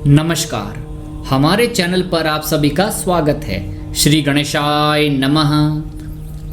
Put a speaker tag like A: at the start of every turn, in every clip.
A: नमस्कार, हमारे चैनल पर आप सभी का स्वागत है। श्री गणेशाय नमः।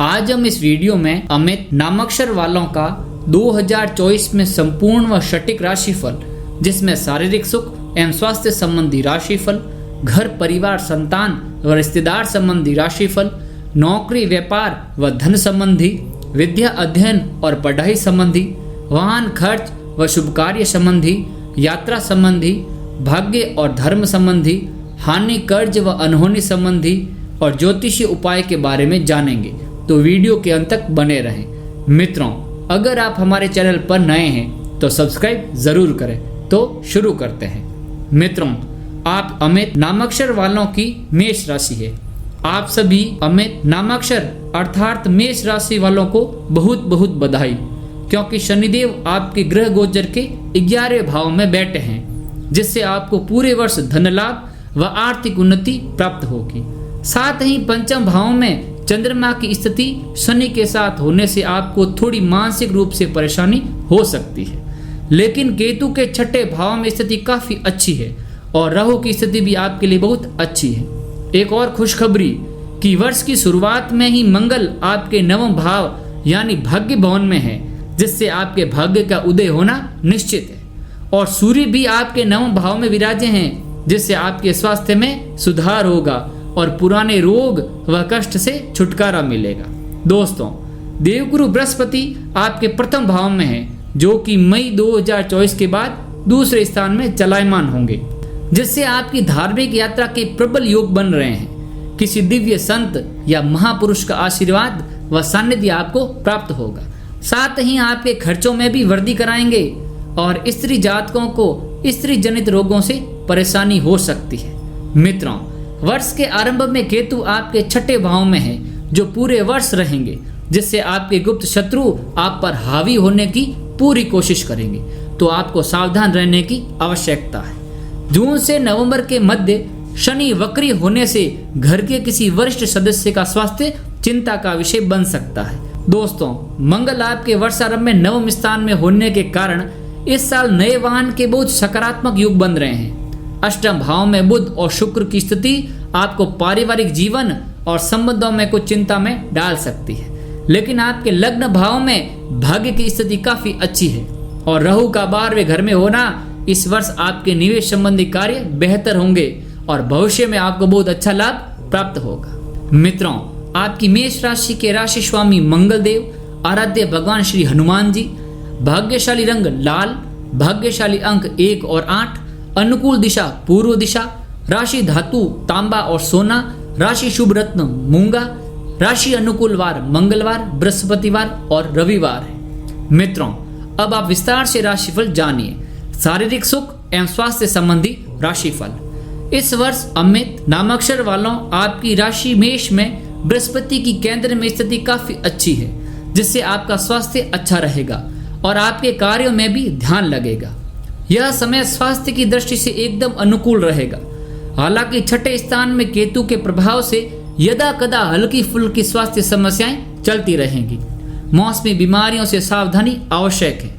A: आज हम इस वीडियो में अमित नामाक्षर वालों का 2024 में संपूर्ण व सटीक राशिफल, जिसमें शारीरिक सुख एवं स्वास्थ्य संबंधी राशिफल, घर परिवार संतान व रिश्तेदार संबंधी राशिफल, नौकरी व्यापार व धन संबंधी, विद्या अध्ययन और पढ़ाई संबंधी, वाहन खर्च व शुभ कार्य संबंधी, यात्रा संबंधी, भाग्य और धर्म संबंधी, हानि कर्ज व अनहोनी संबंधी और ज्योतिषीय उपाय के बारे में जानेंगे, तो वीडियो के अंत तक बने रहें। मित्रों, अगर आप हमारे चैनल पर नए हैं तो सब्सक्राइब जरूर करें। तो शुरू करते हैं। मित्रों, आप अमित नामाक्षर वालों की मेष राशि है। आप सभी अमित नामाक्षर अर्थात मेष राशि वालों को बहुत बहुत बधाई, क्योंकि शनिदेव आपके ग्रह गोचर के 11वें भाव में बैठे हैं, जिससे आपको पूरे वर्ष धन लाभ व आर्थिक उन्नति प्राप्त होगी। साथ ही पंचम भाव में चंद्रमा की स्थिति शनि के साथ होने से आपको थोड़ी मानसिक रूप से परेशानी हो सकती है, लेकिन केतु के छठे भाव में स्थिति काफी अच्छी है और राहु की स्थिति भी आपके लिए बहुत अच्छी है। एक और खुशखबरी कि वर्ष की शुरुआत में ही मंगल आपके नवम भाव यानी भाग्य भवन में है, जिससे आपके भाग्य का उदय होना निश्चित है। और सूर्य भी आपके नवम भाव में विराजे हैं, जिससे आपके स्वास्थ्य में सुधार होगा और पुराने रोग व कष्ट से छुटकारा मिलेगा। दोस्तों, देवगुरु बृहस्पति आपके प्रथम भाव में है, जो कि मई 2024 के बाद दूसरे स्थान में चलायमान होंगे, जिससे आपकी धार्मिक यात्रा के प्रबल योग बन रहे हैं। किसी दिव्य संत या महापुरुष का आशीर्वाद व सानिध्य आपको प्राप्त होगा। साथ ही आपके खर्चों में भी वृद्धि कराएंगे और स्त्री जातकों को स्त्री जनित रोगों से परेशानी हो सकती है। मित्रों, वर्ष के आरंभ में केतु आपके छठे भाव में है, जो पूरे वर्ष रहेंगे, जिससे आपके गुप्त शत्रु आप पर हावी होने की पूरी कोशिश करेंगे, तो आपको सावधान रहने की आवश्यकता है। जून से नवंबर के मध्य शनि वक्री होने से घर के किसी वरिष्ठ सदस्य का स्वास्थ्य चिंता का विषय बन सकता है। दोस्तों, मंगल आपके वर्षारंभ में नवम स्थान में होने के कारण इस साल नए वाहन के बहुत सकारात्मक योग बन रहे हैं। अष्टम भाव में बुध और शुक्र की स्थिति आपको पारिवारिक जीवन और संबंधों में कुछ चिंता में डाल सकती है, लेकिन आपके लग्न भाव में भाग्य की स्थिति काफी अच्छी है और राहु का 12वें घर में होना इस वर्ष आपके निवेश संबंधी कार्य बेहतर होंगे और भविष्य में आपको बहुत अच्छा लाभ प्राप्त होगा। मित्रों, आपकी मेष राशि के राशि स्वामी मंगल देव, आराध्य भगवान श्री हनुमान जी, भाग्यशाली रंग लाल, भाग्यशाली अंक 1 और 8, अनुकूल दिशा पूर्व दिशा, राशि धातु तांबा और सोना, राशि शुभ रत्न मूंगा, राशि अनुकूल वार मंगलवार, बृहस्पतिवार और रविवार है। मित्रों, अब आप विस्तार से राशिफल जानिए। शारीरिक सुख एवं स्वास्थ्य संबंधी राशिफल। इस वर्ष अमित नामाक्षर वालों आपकी राशि मेष में बृहस्पति की केंद्र में स्थिति काफी अच्छी है, जिससे आपका स्वास्थ्य अच्छा रहेगा और आपके कार्यों में भी ध्यान लगेगा। यह समय स्वास्थ्य की दृष्टि से एकदम अनुकूल रहेगा। हालांकि छठे स्थान में केतु के प्रभाव से यदा कदा हल्की फुल्की स्वास्थ्य समस्याएं चलती रहेंगी। मौसमी बीमारियों से सावधानी आवश्यक है।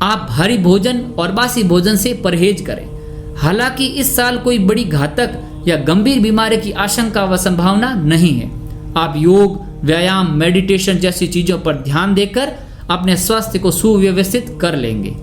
A: आप भारी भोजन और बासी भोजन से परहेज करें। हालांकि इस साल कोई बड़ी घातक या गंभीर बीमारी की आशंका व संभावना नहीं है। आप योग, व्यायाम, मेडिटेशन जैसी चीजों पर ध्यान देकर अपने स्वास्थ्य को सुव्यवस्थित कर लेंगे।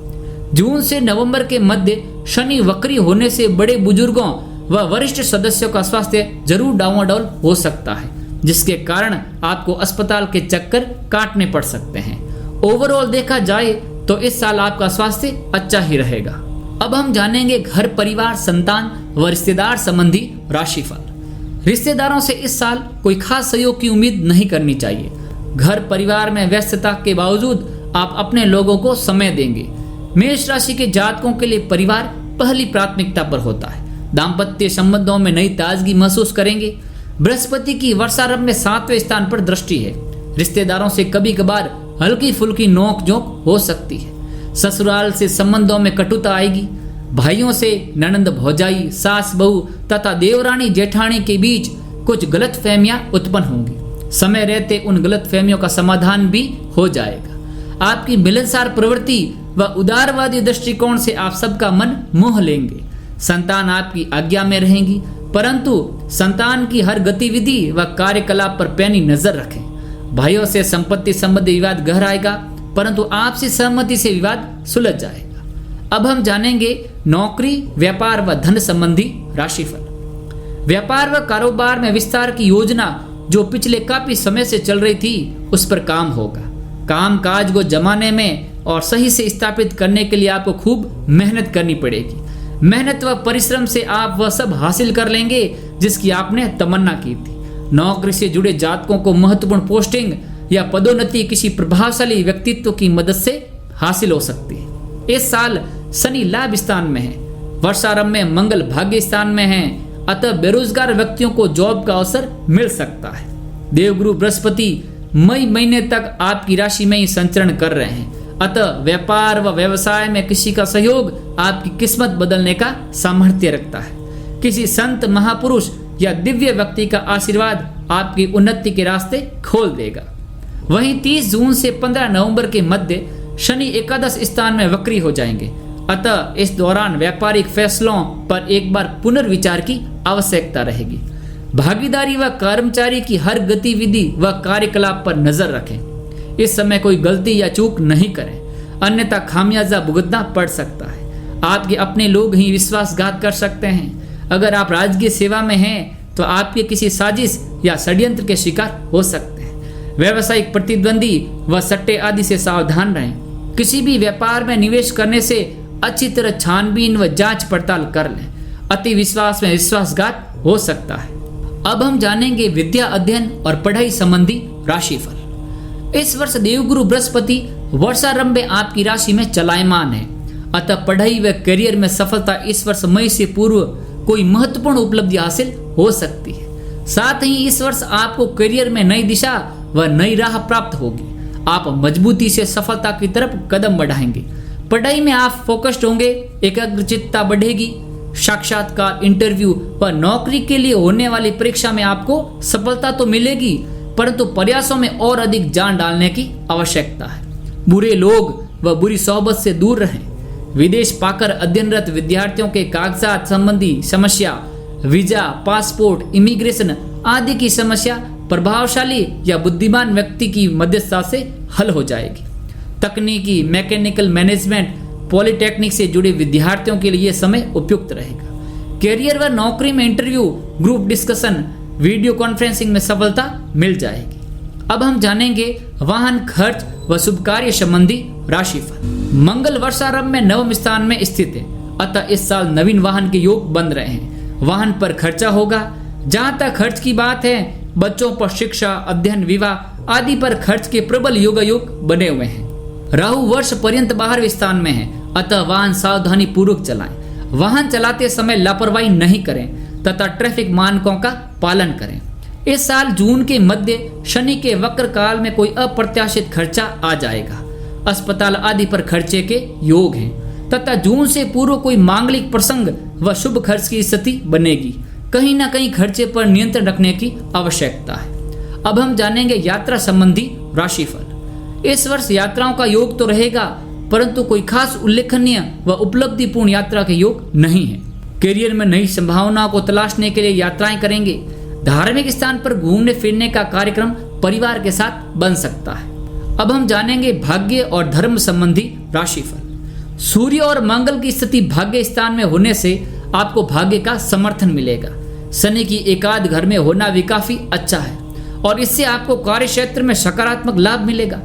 A: जून से नवंबर के मध्य शनि वक्री होने से बड़े बुजुर्गों व वरिष्ठ सदस्यों का स्वास्थ्य जरूर डावाडोल हो सकता है, जिसके कारण आपको अस्पताल के चक्कर काटने पड़ सकते हैं। ओवरऑल देखा जाए तो इस साल आपका स्वास्थ्य अच्छा ही रहेगा। अब हम जानेंगे घर परिवार संतान व रिश्तेदार संबंधी राशिफल। रिश्तेदारों से इस साल कोई खास सहयोग की उम्मीद नहीं करनी चाहिए। घर परिवार में व्यस्तता के बावजूद आप अपने लोगों को समय देंगे। मेष राशि के जातकों के लिए परिवार पहली प्राथमिकता पर होता है। दाम्पत्य संबंधों में नई ताजगी महसूस करेंगे। बृहस्पति की वर्षारंभ में 7वें स्थान पर दृष्टि है। रिश्तेदारों से कभी कभार हल्की फुल्की नोक झोंक हो सकती है। ससुराल से संबंधों में कटुता आएगी। भाइयों से ननंद भौजाई, सास बहू तथा देवरानी जेठानी के बीच कुछ गलतफहमियां उत्पन्न होंगी। समय रहते उन गलतफहमियों का समाधान भी हो जाएगा। आपकी मिलनसार प्रवृत्ति व उदारवादी दृष्टिकोण से आप सबका मन मोह लेंगे। संतान आपकी आज्ञा में रहेंगी, परंतु संतान की हर गतिविधि व कार्यकलाप पर पैनी नजर रखें। भाइयों से संपत्ति संबंधी विवाद गहराएगा, परंतु आपसी सहमति से विवाद सुलझ जाएगा। अब हम जानेंगे नौकरी, व्यापार व धन संबंधी राशिफल। व्यापार व कारोबार में विस्तार की योजना जो पिछले काफी समय से चल रही थी, उस पर काम होगा। काम काज को जमाने में और सही से स्थापित करने के लिए आपको खूब मेहनत करनी पड़ेगी। मेहनत व परिश्रम से आप वह सब हासिल कर लेंगे जिसकी आपने तमन्ना की थी। नौकरी से जुड़े जातकों को महत्वपूर्ण पोस्टिंग या पदोन्नति किसी प्रभावशाली व्यक्तित्व की मदद से हासिल हो सकती है। इस साल शनि लाभ स्थान में है, वर्षारंभ में मंगल भाग्य स्थान में है, अतः बेरोजगार व्यक्तियों को जॉब का अवसर मिल सकता है। देवगुरु बृहस्पति मई महीने तक आपकी राशि में ही संचरण कर रहे हैं, अतः व्यापार व व्यवसाय में किसी का सहयोग आपकी किस्मत बदलने का सामर्थ्य रखता है। किसी संत, महापुरुष या दिव्य व्यक्ति का आशीर्वाद आपकी उन्नति के रास्ते खोल देगा। वहीं 30 जून से 15 नवंबर के मध्य शनि एकादश स्थान में वक्री हो जाएंगे, अतः इस दौरान व्यापारिक फैसलों पर एक बार पुनर्विचार की आवश्यकता रहेगी। भागीदारी व कर्मचारी की हर गतिविधि व कार्यकलाप पर नजर रखें। इस समय कोई गलती या चूक नहीं करें, अन्यथा खामियाजा भुगतना पड़ सकता है। आपके अपने लोग ही विश्वासघात कर सकते हैं। अगर आप राजकीय सेवा में हैं तो आपके किसी साजिश या षड्यंत्र के शिकार हो सकते हैं। व्यावसायिक प्रतिद्वंदी व सट्टे आदि से सावधान रहें। किसी भी व्यापार में निवेश करने से अच्छी तरह छानबीन व जांच पड़ताल कर लें। अति विश्वास में विश्वासघात हो सकता है। अब हम जानेंगे विद्या, अध्ययन और पढ़ाई संबंधी राशिफल। इस वर्ष देवगुरु बृहस्पति वर्षारंभ में आपकी राशि में चलायमान है, अतः पढ़ाई व करियर में सफलता इस वर्ष मई से पूर्व कोई महत्वपूर्ण उपलब्धि हासिल हो सकती है। साथ ही इस वर्ष आपको करियर में नई दिशा व नई राह प्राप्त होगी। आप मजबूती से सफलता की तरफ कदम बढ़ाएंगे। पढ़ाई में आप फोकस्ड होंगे, एकाग्रचित्ता बढ़ेगी। साक्षात्कार, इंटरव्यू व नौकरी के लिए होने वाली परीक्षा में आपको सफलता तो मिलेगी, परंतु प्रयासों में और अधिक जान डालने की आवश्यकता है। बुरे लोग व बुरी सोहबत से दूर रहें। विदेश पाकर अध्ययनरत विद्यार्थियों के कागजात संबंधी समस्या, वीजा, पासपोर्ट, इमिग्रेशन आदि की समस्या प्रभावशाली या बुद्धिमान व्यक्ति की मध्यस्थता से हल हो जाएगी। तकनीकी, मैकेनिकल मैनेजमेंट, पॉलिटेक्निक से जुड़े विद्यार्थियों के लिए समय उपयुक्त रहेगा। कैरियर व नौकरी में interview, group discussion, video conferencing में सफलता मिल जाएगी। अब हम जानेंगे वाहन खर्च व शुभ कार्य संबंधी राशिफल। मंगल वर्षारंभ में नवम स्थान में स्थित है, अतः इस साल नवीन वाहन के योग बन रहे हैं। वाहन पर खर्चा होगा। जहां तक खर्च की बात है, बच्चों पर शिक्षा, अध्ययन, विवाह आदि पर खर्च के प्रबल योग बने हुए हैं। राहु वर्ष पर्यंत बाहर स्थान में है, अतः वाहन सावधानी पूर्वक चलाएं। वाहन चलाते समय लापरवाही नहीं करें तथा ट्रैफिक मानकों का पालन करें। इस साल जून के मध्य शनि के वक्र काल में कोई अप्रत्याशित खर्चा आ जाएगा। अस्पताल आदि पर खर्चे के योग हैं तथा जून से पूर्व कोई मांगलिक प्रसंग व शुभ खर्च की स्थिति बनेगी। कहीं न कहीं खर्चे पर नियंत्रण रखने की आवश्यकता है। अब हम जानेंगे यात्रा संबंधी राशिफल। इस वर्ष यात्राओं का योग तो रहेगा, परंतु कोई खास उल्लेखनीय व उपलब्धिपूर्ण यात्रा के योग नहीं है। करियर में नई संभावनाओं को तलाशने के लिए यात्राएं करेंगे। धार्मिक स्थान पर घूमने फिरने का कार्यक्रम परिवार के साथ बन सकता है। अब हम जानेंगे भाग्य और धर्म संबंधी राशिफल। सूर्य और मंगल की स्थिति भाग्य स्थान में होने से आपको भाग्य का समर्थन मिलेगा। शनि की एकाध घर में होना भी काफी अच्छा है और इससे आपको कार्य क्षेत्र में सकारात्मक लाभ मिलेगा।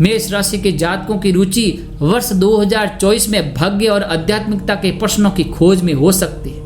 A: मेष राशि के जातकों की रुचि वर्ष 2024 में भाग्य और आध्यात्मिकता के प्रश्नों की खोज में हो सकती है।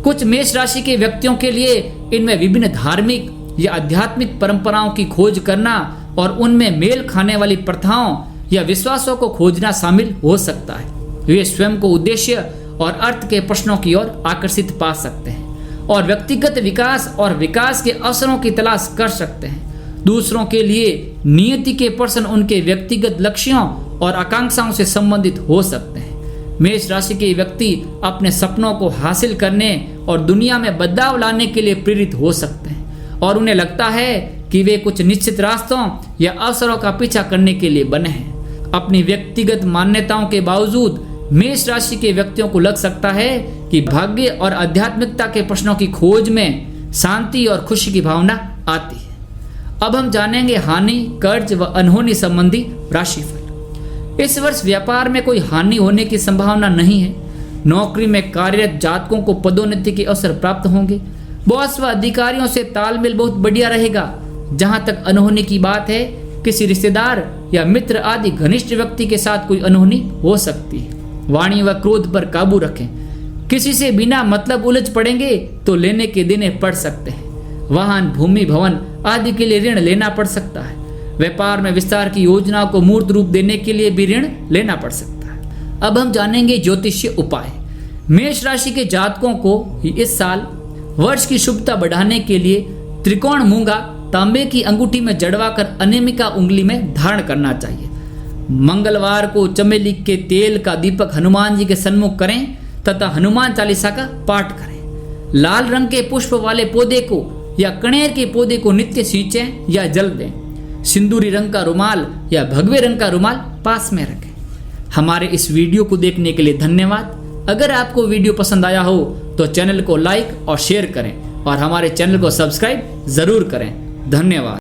A: कुछ मेष राशि के व्यक्तियों के लिए इनमें विभिन्न धार्मिक या आध्यात्मिक परंपराओं की खोज करना और उनमें मेल खाने वाली प्रथाओं या विश्वासों को खोजना शामिल हो सकता है। वे स्वयं को उद्देश्य और अर्थ के प्रश्नों की ओर आकर्षित पा सकते हैं और व्यक्तिगत विकास और विकास के अवसरों की तलाश कर सकते हैं। दूसरों के लिए नियति के प्रश्न उनके व्यक्तिगत लक्ष्यों और आकांक्षाओं से संबंधित हो सकते हैं। मेष राशि के व्यक्ति अपने सपनों को हासिल करने और दुनिया में बदलाव लाने के लिए प्रेरित हो सकते हैं और उन्हें लगता है कि वे कुछ निश्चित रास्तों या अवसरों का पीछा करने के लिए बने हैं। अपनी व्यक्तिगत मान्यताओं के बावजूद मेष राशि के व्यक्तियों को लग सकता है कि भाग्य और आध्यात्मिकता के प्रश्नों की खोज में शांति और खुशी की भावना आती है। अब हम जानेंगे हानि, कर्ज व अनहोनी संबंधी राशिफल। इस वर्ष व्यापार में कोई हानि होने की संभावना नहीं है। नौकरी में कार्यरत जातकों को पदोन्नति के अवसर प्राप्त होंगे। बॉस व अधिकारियों से तालमेल बहुत बढ़िया रहेगा। जहां तक अनहोनी की बात है, किसी रिश्तेदार या मित्र आदि घनिष्ठ व्यक्ति के साथ कोई अनहोनी हो सकती है। वाणी व क्रोध पर काबू रखें। किसी से बिना मतलब उलझ पड़ेंगे तो लेने के देने पड़ सकते हैं। वाहन, भूमि, भवन आदि के लिए ऋण लेना पड़ सकता है। व्यापार में विस्तार की योजनाओं को मूर्त रूप देने के लिए भी ऋण लेना पड़ सकता है। अब हम जानेंगे ज्योतिषीय उपाय। मेष राशि के जातकों को इस साल वर्ष की शुभता बढ़ाने के लिए त्रिकोण मूंगा तांबे की अंगूठी में जड़वाकर अनेमिका उंगली में धारण करना चाहिए। मंगलवार को चमेली के तेल का दीपक हनुमान जी के सन्मुख करें तथा हनुमान चालीसा का पाठ करें। लाल रंग के पुष्प वाले पौधे को या कणेर के पौधे को नित्य सींचें या जल दें। सिंदूरी रंग का रुमाल या भगवे रंग का रुमाल पास में रखें। हमारे इस वीडियो को देखने के लिए धन्यवाद। अगर आपको वीडियो पसंद आया हो तो चैनल को लाइक और शेयर करें और हमारे चैनल को सब्सक्राइब जरूर करें। धन्यवाद।